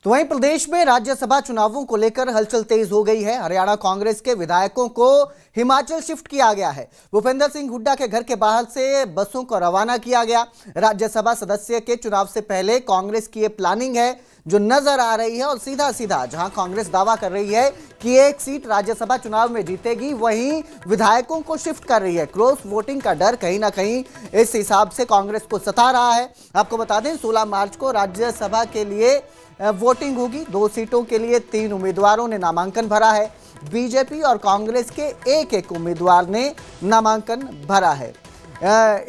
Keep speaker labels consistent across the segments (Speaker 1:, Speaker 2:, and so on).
Speaker 1: तो वहीं प्रदेश में राज्यसभा चुनावों को लेकर हलचल तेज हो गई है। हरियाणा कांग्रेस के विधायकों को हिमाचल शिफ्ट किया गया है। भूपेंद्र सिंह हुड्डा के घर के बाहर से बसों को रवाना किया गया। राज्यसभा सदस्य के चुनाव से पहले कांग्रेस की ये प्लानिंग है जो नजर आ रही है। और सीधा सीधा जहां कांग्रेस दावा कर रही है कि एक सीट राज्यसभा चुनाव में जीतेगी, वहीं विधायकों को शिफ्ट कर रही है। क्रॉस वोटिंग का डर कहीं ना कहीं इस हिसाब से कांग्रेस को सता रहा है। आपको बता दें 16 मार्च को राज्यसभा के लिए वोटिंग होगी। 2 सीटों के लिए 3 उम्मीदवारों ने नामांकन भरा है। बीजेपी और कांग्रेस के एक उम्मीदवार ने नामांकन भरा है।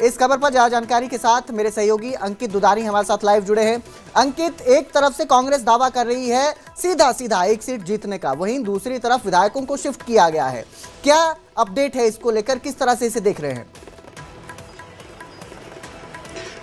Speaker 1: इस खबर पर ज्यादा जानकारी के साथ मेरे सहयोगी अंकित दुधारी हमारे साथ लाइव जुड़े हैं। अंकित, एक तरफ से कांग्रेस दावा कर रही है सीधा सीधा एक सीट जीतने का, वहीं दूसरी तरफ विधायकों को शिफ्ट किया गया है। क्या अपडेट है इसको लेकर, किस तरह से इसे देख रहे हैं?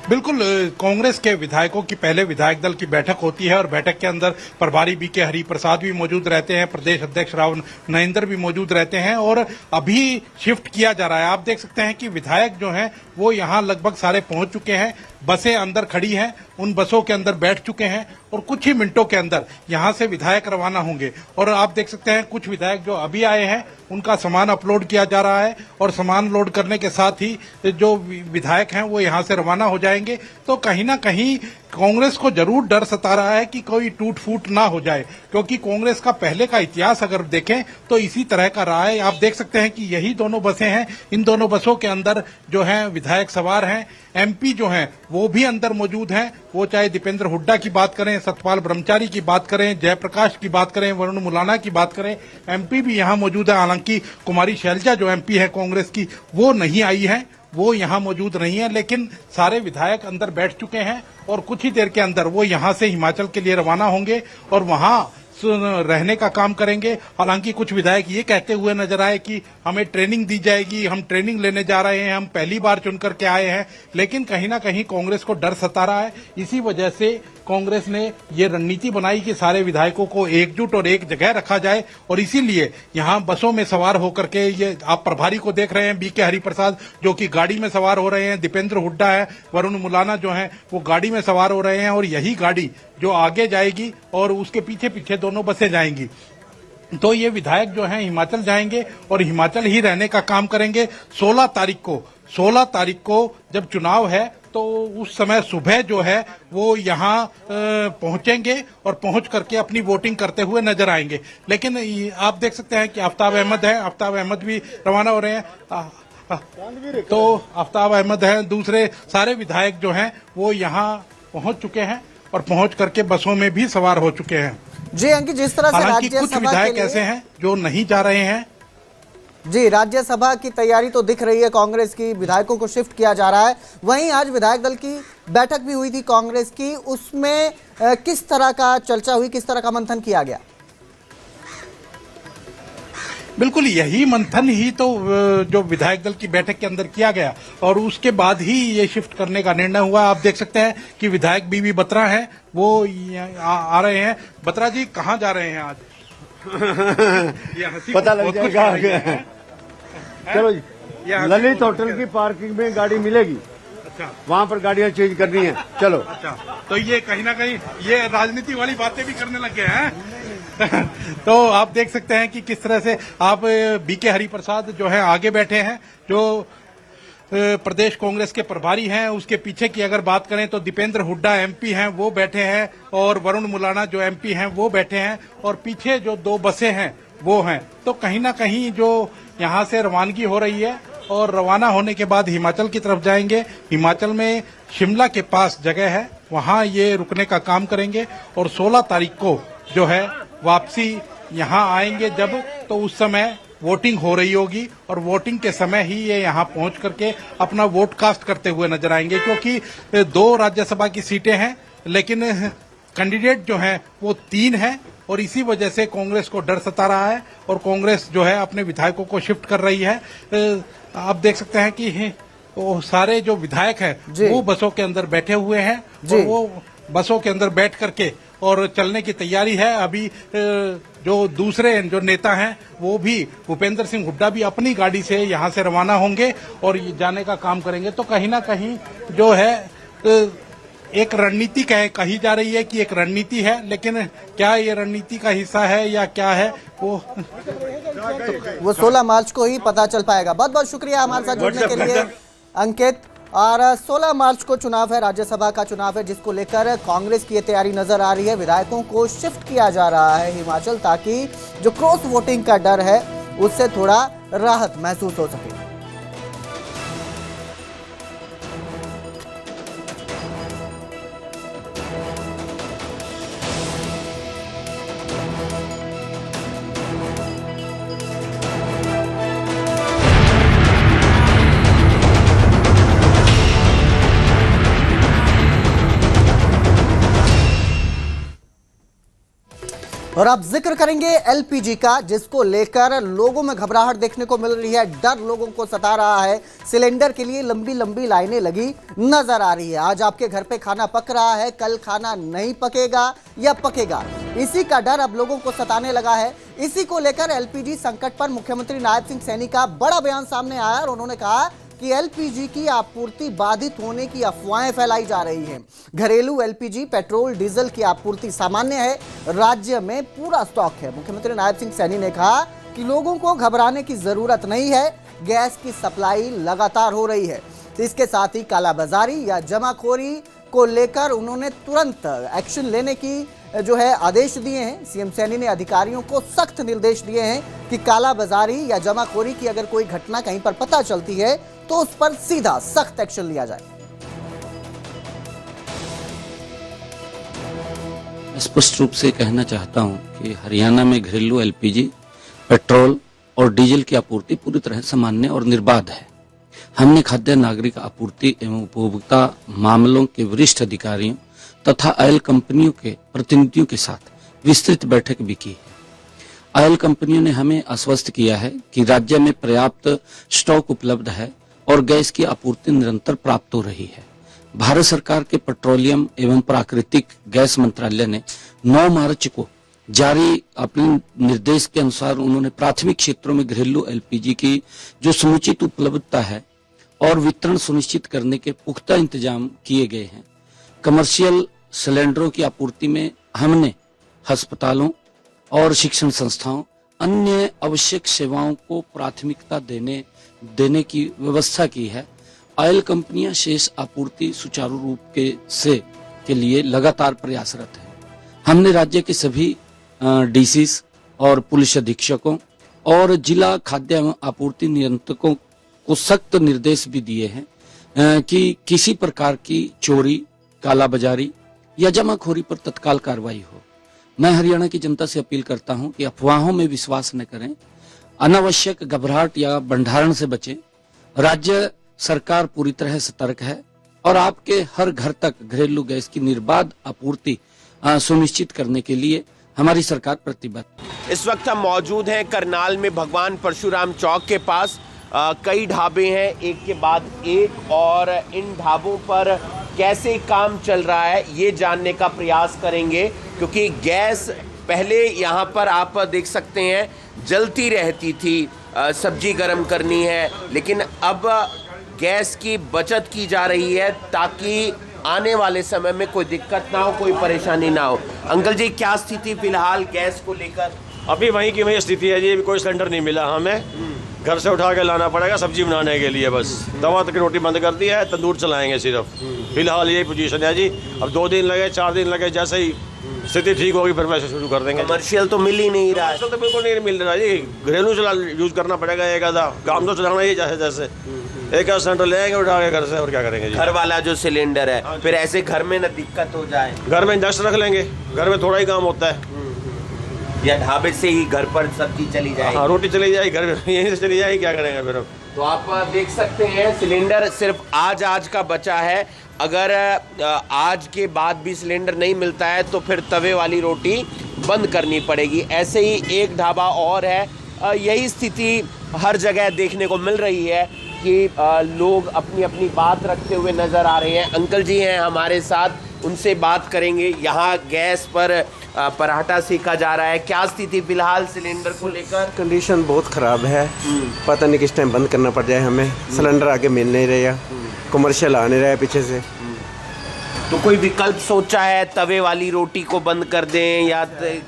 Speaker 2: बिल्कुल, कांग्रेस के विधायकों की पहले विधायक दल की बैठक होती है और बैठक के अंदर प्रभारी बीके हरिप्रसाद भी मौजूद रहते हैं, प्रदेश अध्यक्ष राव नरेंद्र भी मौजूद रहते हैं और अभी शिफ्ट किया जा रहा है। आप देख सकते हैं कि विधायक जो हैं वो यहां लगभग सारे पहुंच चुके हैं। बसें अंदर खड़ी हैं, उन बसों के अंदर बैठ चुके हैं और कुछ ही मिनटों के अंदर यहां से विधायक रवाना होंगे। और आप देख सकते हैं कुछ विधायक जो अभी आए हैं उनका सामान अपलोड किया जा रहा है और सामान लोड करने के साथ ही जो विधायक हैं वो यहां से रवाना हो जाएंगे। तो कहीं ना कहीं कांग्रेस को जरूर डर सता रहा है कि कोई टूट फूट ना हो जाए, क्योंकि कांग्रेस का पहले का इतिहास अगर देखें तो इसी तरह का रहा है। आप देख सकते हैं कि यही दोनों बसें हैं, इन दोनों बसों के अंदर जो हैं विधायक सवार हैं। एमपी जो हैं वो भी अंदर मौजूद हैं, वो चाहे दीपेंद्र हुड्डा की बात करें, सतपाल ब्रह्मचारी की बात करें, जयप्रकाश की बात करें, वरुण मुलाना की बात करें, एमपी भी यहां मौजूद है। हालांकि कुमारी शैलजा जो एमपी है कांग्रेस की वो नहीं आई है, वो यहां मौजूद नहीं है, लेकिन सारे विधायक अंदर बैठ चुके हैं और कुछ ही देर के अंदर वो यहां से हिमाचल के लिए रवाना होंगे और वहां रहने का काम करेंगे। हालांकि कुछ विधायक ये कहते हुए नजर आए कि हमें ट्रेनिंग दी जाएगी, हम ट्रेनिंग लेने जा रहे हैं, हम पहली बार चुन करके आए हैं, लेकिन कहीं ना कहीं कांग्रेस को डर सता रहा है। इसी वजह से कांग्रेस ने ये रणनीति बनाई कि सारे विधायकों को एकजुट और एक जगह रखा जाए और इसीलिए यहां बसों में सवार होकर के, ये आप प्रभारी को देख रहे हैं बीके हरिप्रसाद जो कि गाड़ी में सवार हो रहे हैं, दीपेंद्र हुड्डा है, वरुण मुलाना जो है वो गाड़ी में सवार हो रहे हैं और यही गाड़ी जो आगे जाएगी और उसके पीछे पीछे दोनों बसें जाएंगी। तो ये विधायक जो हैं हिमाचल जाएंगे और हिमाचल ही रहने का काम करेंगे। 16 तारीख को जब चुनाव है तो उस समय सुबह जो है वो यहाँ पहुंचेंगे और पहुंच करके अपनी वोटिंग करते हुए नजर आएंगे। लेकिन आप देख सकते हैं कि आफ्ताब अहमद है, आफ्ताब अहमद भी रवाना हो रहे हैं। तो आफ्ताब अहमद हैं, दूसरे सारे विधायक जो हैं वो यहाँ पहुंच चुके हैं और पहुंच करके बसों में भी सवार हो चुके हैं।
Speaker 1: जी अंकित, जिस तरह से
Speaker 2: हालांकि कुछ विधायक ऐसे हैं जो नहीं जा रहे हैं।
Speaker 1: जी, राज्यसभा की तैयारी तो दिख रही है कांग्रेस की, विधायकों को शिफ्ट किया जा रहा है। वहीं आज विधायक दल की बैठक भी हुई थी कांग्रेस की, उसमें किस तरह का चर्चा हुई, किस तरह का मंथन किया गया?
Speaker 2: बिल्कुल यही मंथन ही तो जो विधायक दल की बैठक के अंदर किया गया और उसके बाद ही ये शिफ्ट करने का निर्णय हुआ। आप देख सकते हैं कि विधायक बीवी बत्रा हैं वो आ रहे हैं। बत्रा जी कहाँ जा रहे हैं आज?
Speaker 3: पता लग जाएगा। चलो जी, ललित होटल की पार्किंग में गाड़ी मिलेगी।
Speaker 2: अच्छा,
Speaker 3: वहाँ पर गाड़ियाँ चेंज करनी है। चलो।
Speaker 2: अच्छा, तो ये कहीं ना कहीं ये राजनीति वाली बातें भी करने लग गए हैं। तो आप देख सकते हैं कि किस तरह से आप बीके हरिप्रसाद जो है आगे बैठे हैं, जो प्रदेश कांग्रेस के प्रभारी हैं। उसके पीछे की अगर बात करें तो दीपेंद्र हुड्डा एमपी हैं वो बैठे हैं और वरुण मुलाना जो एमपी हैं वो बैठे हैं और पीछे जो 2 बसें हैं वो हैं। तो कहीं ना कहीं जो यहाँ से रवानगी हो रही है और रवाना होने के बाद हिमाचल की तरफ जाएंगे। हिमाचल में शिमला के पास जगह है, वहाँ ये रुकने का काम करेंगे और 16 तारीख को जो है वापसी यहाँ आएंगे। जब तो उस समय वोटिंग हो रही होगी और वोटिंग के समय ही ये यहाँ पहुंच करके अपना वोट कास्ट करते हुए नजर आएंगे, क्योंकि 2 राज्यसभा की सीटें हैं लेकिन कैंडिडेट जो हैं वो 3 हैं और इसी वजह से कांग्रेस को डर सता रहा है और कांग्रेस जो है अपने विधायकों को शिफ्ट कर रही है। आप देख सकते हैं कि वो सारे जो विधायक हैं वो बसों के अंदर बैठे हुए हैं और वो बसों के अंदर बैठ करके और चलने की तैयारी है। अभी जो दूसरे जो नेता हैं वो भी भूपेंद्र सिंह हुड्डा भी अपनी गाड़ी से यहाँ से रवाना होंगे और जाने का काम करेंगे। तो कहीं ना कहीं जो है एक रणनीति कही जा रही है कि एक रणनीति है, लेकिन क्या ये रणनीति का हिस्सा है या क्या है वो
Speaker 1: 16 मार्च को ही पता चल पाएगा। बहुत बहुत शुक्रिया हमारे साथ जुड़ने के लिए अंकित। और 16 मार्च को चुनाव है, राज्यसभा का चुनाव है, जिसको लेकर कांग्रेस की ये तैयारी नजर आ रही है। विधायकों को शिफ्ट किया जा रहा है हिमाचल, ताकि जो क्रॉस वोटिंग का डर है उससे थोड़ा राहत महसूस हो सके। और अब जिक्र करेंगे एलपीजी का, जिसको लेकर लोगों में घबराहट देखने को मिल रही है, डर लोगों को सता रहा है। सिलेंडर के लिए लंबी लंबी लाइनें लगी नजर आ रही है। आज आपके घर पे खाना पक रहा है, कल खाना नहीं पकेगा या पकेगा, इसी का डर अब लोगों को सताने लगा है। इसी को लेकर एलपीजी संकट पर मुख्यमंत्री नायब सिंह सैनी का बड़ा बयान सामने आया और उन्होंने कहा कि एलपीजी की आपूर्ति बाधित होने की अफवाहें फैलाई जा रही हैं। घरेलू एलपीजी, पेट्रोल, डीजल की आपूर्ति सामान्य है, राज्य में पूरा स्टॉक है। मुख्यमंत्री नायब सिंह सैनी ने कहा कि लोगों को घबराने की जरूरत नहीं है, गैस की सप्लाई लगातार हो रही है। तो इसके साथ ही कालाबाजारी या जमाखोरी को लेकर उन्होंने तुरंत एक्शन लेने की जो है आदेश दिए हैं। सीएम सैनी ने अधिकारियों को सख्त निर्देश दिए हैं कि कालाबाजारी या जमाखोरी की अगर कोई घटना कहीं पर पता चलती है तो उस पर सीधा सख्त एक्शन लिया जाए।
Speaker 4: स्पष्ट रूप से कहना चाहता हूं कि हरियाणा में घरेलू एलपीजी, पेट्रोल और डीजल की आपूर्ति पूरी तरह सामान्य और निर्बाध है। हमने खाद्य नागरिक आपूर्ति एवं उपभोक्ता मामलों के वरिष्ठ अधिकारियों तथा ऑयल कंपनियों के प्रतिनिधियों के साथ विस्तृत बैठक भी की है। ऑयल कंपनियों ने हमें आश्वस्त किया है कि राज्य में पर्याप्त स्टॉक उपलब्ध है और गैस की आपूर्ति निरंतर प्राप्त हो रही है। भारत सरकार के पेट्रोलियम एवं प्राकृतिक गैस मंत्रालय ने 9 मार्च को जारी अपने निर्देश के अनुसार उन्होंने प्राथमिक क्षेत्रों में घरेलू एलपीजी की जो समुचित उपलब्धता है और वितरण सुनिश्चित करने के पुख्ता इंतजाम किए गए हैं। कमर्शियल सिलेंडरों की आपूर्ति में हमने अस्पतालों और शिक्षण संस्थाओं, अन्य आवश्यक सेवाओं को प्राथमिकता देने की व्यवस्था की है। ऑयल कंपनियां शेष आपूर्ति सुचारू रूप के लिए लगातार प्रयासरत है। हमने राज्य के सभी डीसीस और पुलिस अधीक्षकों और जिला खाद्य एवं आपूर्ति नियंत्रकों को सख्त निर्देश भी दिए हैं कि किसी प्रकार की चोरी, कालाबाजारी या जमाखोरी पर तत्काल कार्रवाई हो। मैं हरियाणा की जनता से अपील करता हूं कि अफवाहों में विश्वास न करें, अनावश्यक घबराहट या भंडारण से बचें। राज्य सरकार पूरी तरह सतर्क है और आपके हर घर तक घरेलू गैस की निर्बाध आपूर्ति सुनिश्चित करने के लिए हमारी सरकार प्रतिबद्ध।
Speaker 5: इस वक्त हम मौजूद हैं करनाल में भगवान परशुराम चौक के पास। कई ढाबे हैं, एक के बाद एक, और इन ढाबों पर कैसे काम चल रहा है ये जानने का प्रयास करेंगे, क्योंकि गैस पहले यहाँ पर आप देख सकते हैं जलती रहती थी, सब्जी गर्म करनी है, लेकिन अब गैस की बचत की जा रही है ताकि आने वाले समय में कोई दिक्कत ना हो, कोई परेशानी ना हो। अंकल जी, क्या स्थिति फिलहाल गैस को लेकर?
Speaker 6: अभी वहीं की वही स्थिति है जी, कोई सिलेंडर नहीं मिला हमें, घर से उठा के लाना पड़ेगा सब्जी बनाने के लिए। बस दवा तक रोटी बंद कर दी है, तंदूर चलाएंगे सिर्फ। फिलहाल यही पोजीशन है जी। अब 2 दिन लगे, 4 दिन लगे, जैसे ही स्थिति ठीक होगी फिर वैसे शुरू कर देंगे।
Speaker 5: कमर्शियल तो मिल ही नहीं रहा है।
Speaker 6: कमर्शियल तो बिल्कुल नहीं मिल रहा जी, घरेलू यूज करना पड़ेगा। एक आधा काम तो चलाना ही जैसे जैसे एक आधा सिलेंडर ले आएंगे उठा के घर से, और क्या करेंगे जी।
Speaker 5: घर वाला जो सिलेंडर है, फिर ऐसे घर में न दिक्कत हो जाए।
Speaker 6: घर में इंडक्शन रख लेंगे, घर में थोड़ा ही काम होता है,
Speaker 5: या ढाबे से ही घर पर सब्जी चली जाएगी।
Speaker 6: हाँ, रोटी चली जाएगी घर में, यहीं से चली जाएगी, क्या करेंगे फिर अब।
Speaker 5: तो आप देख सकते हैं सिलेंडर सिर्फ आज का बचा है। अगर आज के बाद भी सिलेंडर नहीं मिलता है तो फिर तवे वाली रोटी बंद करनी पड़ेगी। ऐसे ही एक ढाबा और है, यही स्थिति हर जगह देखने को मिल रही है कि लोग अपनी अपनी बात रखते हुए नजर आ रहे हैं। अंकल जी हैं हमारे साथ, उनसे बात करेंगे। यहाँ गैस पर पराठा सेका जा रहा है, क्या स्थिति फिलहाल सिलेंडर को लेकर?
Speaker 7: कंडीशन बहुत ख़राब है, पता नहीं किस टाइम बंद करना पड़ जाए हमें। सिलेंडर आगे मिल नहीं रहा, कमर्शियल आ नहीं रहा है पीछे से।
Speaker 5: तो कोई विकल्प सोचा है, तवे वाली रोटी को बंद कर दें या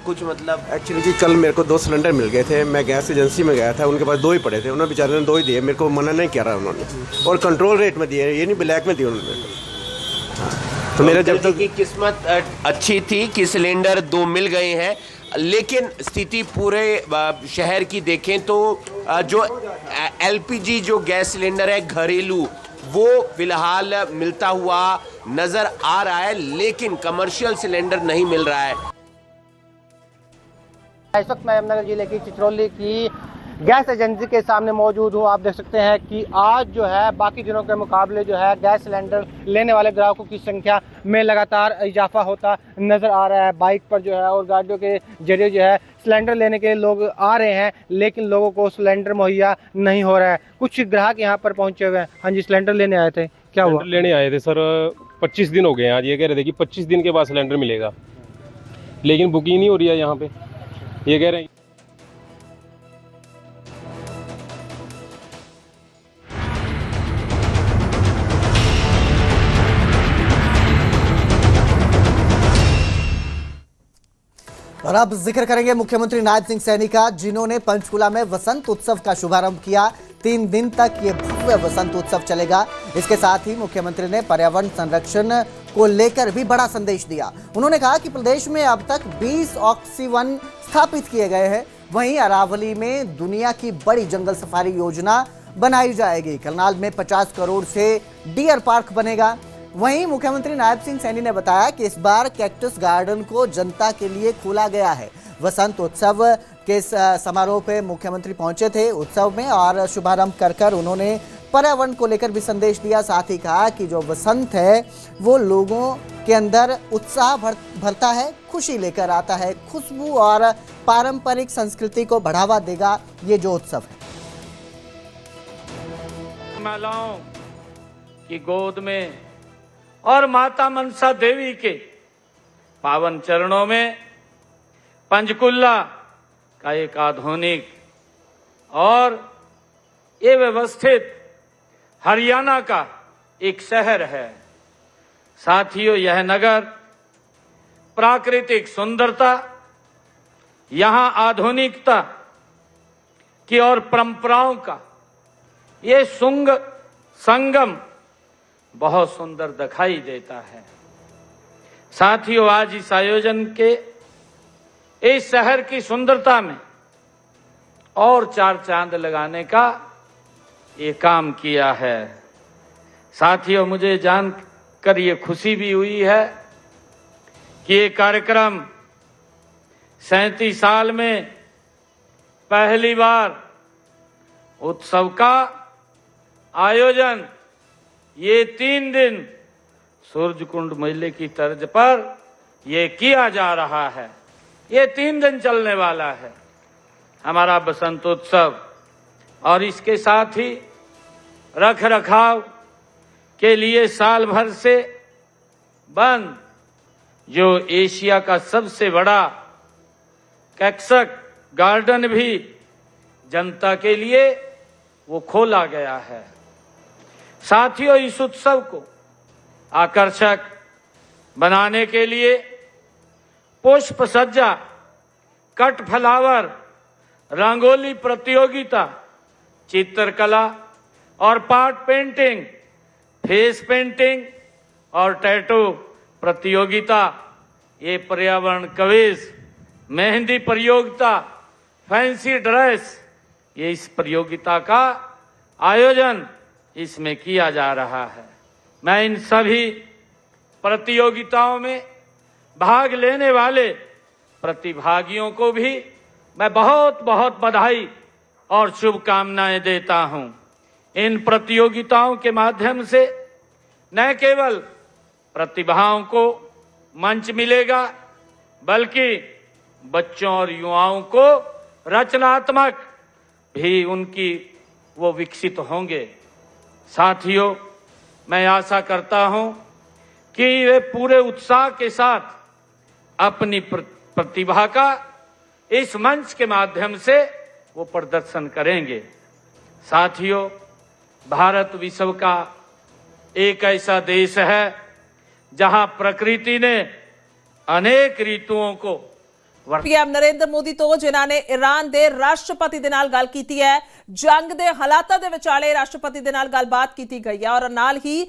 Speaker 5: कुछ, मतलब?
Speaker 7: एक्चुअली जी कल मेरे को 2 सिलेंडर मिल गए थे, मैं गैस एजेंसी में गया था, उनके पास 2 ही पड़े थे, उन्होंने बेचारे ने 2 ही दिए, मेरे को मना नहीं किया रहा उन्होंने, और कंट्रोल रेट में दिए, ये नहीं ब्लैक में दिए उन्होंने। तो मेरा जब तक
Speaker 5: की किस्मत अच्छी थी कि सिलेंडर 2 मिल गए हैं, लेकिन स्थिति पूरे शहर की देखें तो जो एलपीजी जो गैस सिलेंडर है घरेलू, वो फिलहाल मिलता हुआ नजर आ रहा है, लेकिन कमर्शियल सिलेंडर नहीं मिल रहा है।
Speaker 8: इस वक्त मैं यमुनानगर जिले की चिचरौली की गैस एजेंसी के सामने मौजूद हूँ। आप देख सकते हैं कि आज जो है बाकी दिनों के मुकाबले जो है गैस सिलेंडर लेने वाले ग्राहकों की संख्या में लगातार इजाफा होता नजर आ रहा है। बाइक पर जो है और गाड़ियों के जरिए जो है सिलेंडर लेने के लोग आ रहे हैं, लेकिन लोगों को सिलेंडर मुहैया नहीं हो रहा है। कुछ ग्राहक यहाँ पर पहुंचे हुए हैं। हाँ जी, सिलेंडर लेने आए थे, क्या हुआ?
Speaker 9: लेने आए थे सर, 25 दिन हो गए हैं। आज ये कह रहे थे कि 25 दिन के बाद सिलेंडर मिलेगा, लेकिन बुकिंग नहीं हो रही है यहाँ पे। ये कह रहे हैं
Speaker 1: और अब जिक्र करेंगे मुख्यमंत्री नायब सिंह सैनी का, जिन्होंने पंचकुला में वसंत उत्सव का शुभारंभ किया। 3 दिन तक ये भव्य वसंत उत्सव चलेगा। इसके साथ ही मुख्यमंत्री ने पर्यावरण संरक्षण को लेकर भी बड़ा संदेश दिया। उन्होंने कहा कि प्रदेश में अब तक 20 ऑक्सीवन स्थापित किए गए हैं। वहीं अरावली में दुनिया की बड़ी जंगल सफारी योजना बनाई जाएगी। करनाल में 50 करोड़ से डियर पार्क बनेगा। वहीं मुख्यमंत्री नायब सिंह सैनी ने बताया कि इस बार कैक्टस गार्डन को जनता के लिए खोला गया है। वसंत उत्सव के समारोह पे मुख्यमंत्री पहुंचे थे उत्सव में, और शुभारंभ कर उन्होंने पर्यावरण को लेकर भी संदेश दिया। साथ ही कहा कि जो वसंत है वो लोगों के अंदर उत्साह भरता है, खुशी लेकर आता है, खुशबू और पारंपरिक संस्कृति को बढ़ावा देगा ये जो उत्सव है।
Speaker 10: महिलाओं की गोद में और माता मनसा देवी के पावन चरणों में पंचकुला का एक आधुनिक और ये व्यवस्थित हरियाणा का एक शहर है। साथियों, यह नगर प्राकृतिक सुंदरता, यहां आधुनिकता की और परंपराओं का ये संगम बहुत सुंदर दिखाई देता है। साथियों, आज इस आयोजन के इस शहर की सुंदरता में और 4 चांद लगाने का ये काम किया है। साथियों, मुझे जानकर ये खुशी भी हुई है कि ये कार्यक्रम 37 साल में पहली बार उत्सव का आयोजन ये 3 दिन सूरजकुंड मेले की तर्ज पर ये किया जा रहा है। ये 3 दिन चलने वाला है हमारा बसंत उत्सव, और इसके साथ ही रख रखाव के लिए साल भर से बंद जो एशिया का सबसे बड़ा कैक्टस गार्डन भी जनता के लिए वो खोला गया है। साथियों, इस उत्सव को आकर्षक बनाने के लिए पुष्प सज्जा, कट फ्लावर, रंगोली प्रतियोगिता, चित्रकला और पार्ट पेंटिंग, फेस पेंटिंग और टैटू प्रतियोगिता, ये पर्यावरण क्विज, मेहंदी प्रतियोगिता, फैंसी ड्रेस, ये इस प्रतियोगिता का आयोजन इसमें किया जा रहा है। मैं इन सभी प्रतियोगिताओं में भाग लेने वाले प्रतिभागियों को भी मैं बहुत बहुत बधाई और शुभकामनाएं देता हूं। इन प्रतियोगिताओं के माध्यम से न केवल प्रतिभाओं को मंच मिलेगा, बल्कि बच्चों और युवाओं को रचनात्मक भी उनकी वो विकसित होंगे। साथियों, मैं आशा करता हूं कि वे पूरे उत्साह के साथ अपनी प्रतिभा का इस मंच के माध्यम से वो प्रदर्शन करेंगे। साथियों, भारत विश्व का एक ऐसा देश है जहां प्रकृति ने अनेक ऋतुओं को
Speaker 11: ਪੀਐਮ ਨਰਿੰਦਰ ਮੋਦੀ ਤੋਂ ਜਿਨ੍ਹਾਂ ਨੇ ਈਰਾਨ ਦੇ ਰਾਸ਼ਟਰਪਤੀ ਦੇ ਨਾਲ ਗੱਲ ਕੀਤੀ ਹੈ, ਜੰਗ ਦੇ ਹਾਲਾਤਾਂ ਦੇ ਵਿਚਾਲੇ ਰਾਸ਼ਟਰਪਤੀ ਦੇ ਨਾਲ ਗੱਲਬਾਤ ਕੀਤੀ ਗਈ ਹੈ ਔਰ ਨਾਲ ਹੀ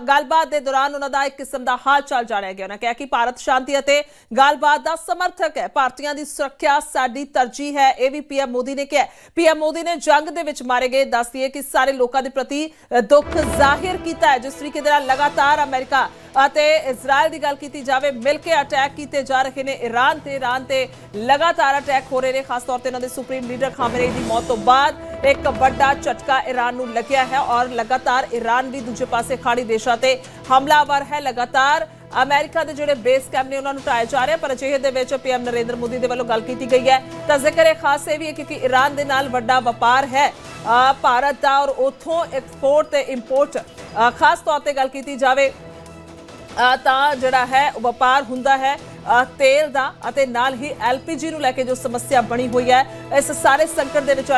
Speaker 11: ਗੱਲਬਾਤ ਦੇ ਦੌਰਾਨ ਉਹਨਾਂ ਦਾ ਇੱਕ ਕਿਸਮ ਦਾ ਹਾਲ ਚਾਲ ਜਾਣਿਆ ਗਿਆ। ਉਹਨਾਂ ਕਿਹਾ ਕਿ ਭਾਰਤ ਸ਼ਾਂਤੀ ਅਤੇ ਗੱਲਬਾਤ ਦਾ ਸਮਰਥਕ ਹੈ, ਭਾਰਤੀਆਂ ਦੀ ਸੁਰੱਖਿਆ ਸਾਡੀ ਤਰਜੀਹ ਹੈ। ਇਹ ਵੀ ਪੀਐਮ ਮੋਦੀ ਨੇ ਕਿਹਾ। ਪੀਐਮ ਮੋਦੀ ਨੇ ਜੰਗ ਦੇ ਵਿੱਚ ਮਾਰੇ ਗਏ ਦੱਸ ਦਈਏ ਕਿ ਸਾਰੇ ਲੋਕਾਂ ਦੇ ਪ੍ਰਤੀ ਦੁੱਖ ਜ਼ਾਹਿਰ ਕੀਤਾ ਹੈ। ਜਿਸ ਤਰੀਕੇ ਦੇ ਨਾਲ ਲਗਾਤਾਰ ਅਮਰੀਕਾ ਅਤੇ ਇਜ਼ਰਾਈਲ ਦੀ ਗੱਲ ਕੀਤੀ ਜਾਵੇ, ਮਿਲ ਕੇ ਅਟੈਕ ਕੀਤੇ ਜਾ ਰਹੇ ਨੇ ਈਰਾਨ ਤੇ लगातार अटैक हो रहे हैं। खास तौर पर उन्होंने सुप्रीम लीडर खामेनेई की मौत तो बाद एक बड़ा झटका ईरान नूं लग्या है और लगातार ईरान भी दूजे पासे खाड़ी देशां ते हमलावर है। लगातार अमेरिका के जोड़े बेस कैंप ने उन्होंने ढाए जा रहे हैं, पर अजिहे दे विच पीएम नरेंद्र मोदी दे वल्लों गल कीती गई है। तां जिक्र खास ये भी है क्योंकि ईरान दे नाल वड्डा व्यापार है भारत दा और उत्थों एक्सपोर्ट ते इंपोर्ट खास तौर पर गल कीती जावे ਤਾਂ ਜਿਹੜਾ ਹੈ ਵਪਾਰ ਹੁੰਦਾ ਹੈ ਤੇਲ ਦਾ ਅਤੇ ਨਾਲ ਹੀ ਐਲਪੀਜੀ ਨੂੰ ਲੈ ਕੇ ਜੋ ਸਮੱਸਿਆ ਬਣੀ ਹੋਈ ਹੈ, ਇਸ ਸਾਰੇ ਸੰਕਟ ਦੇ ਵਿੱਚ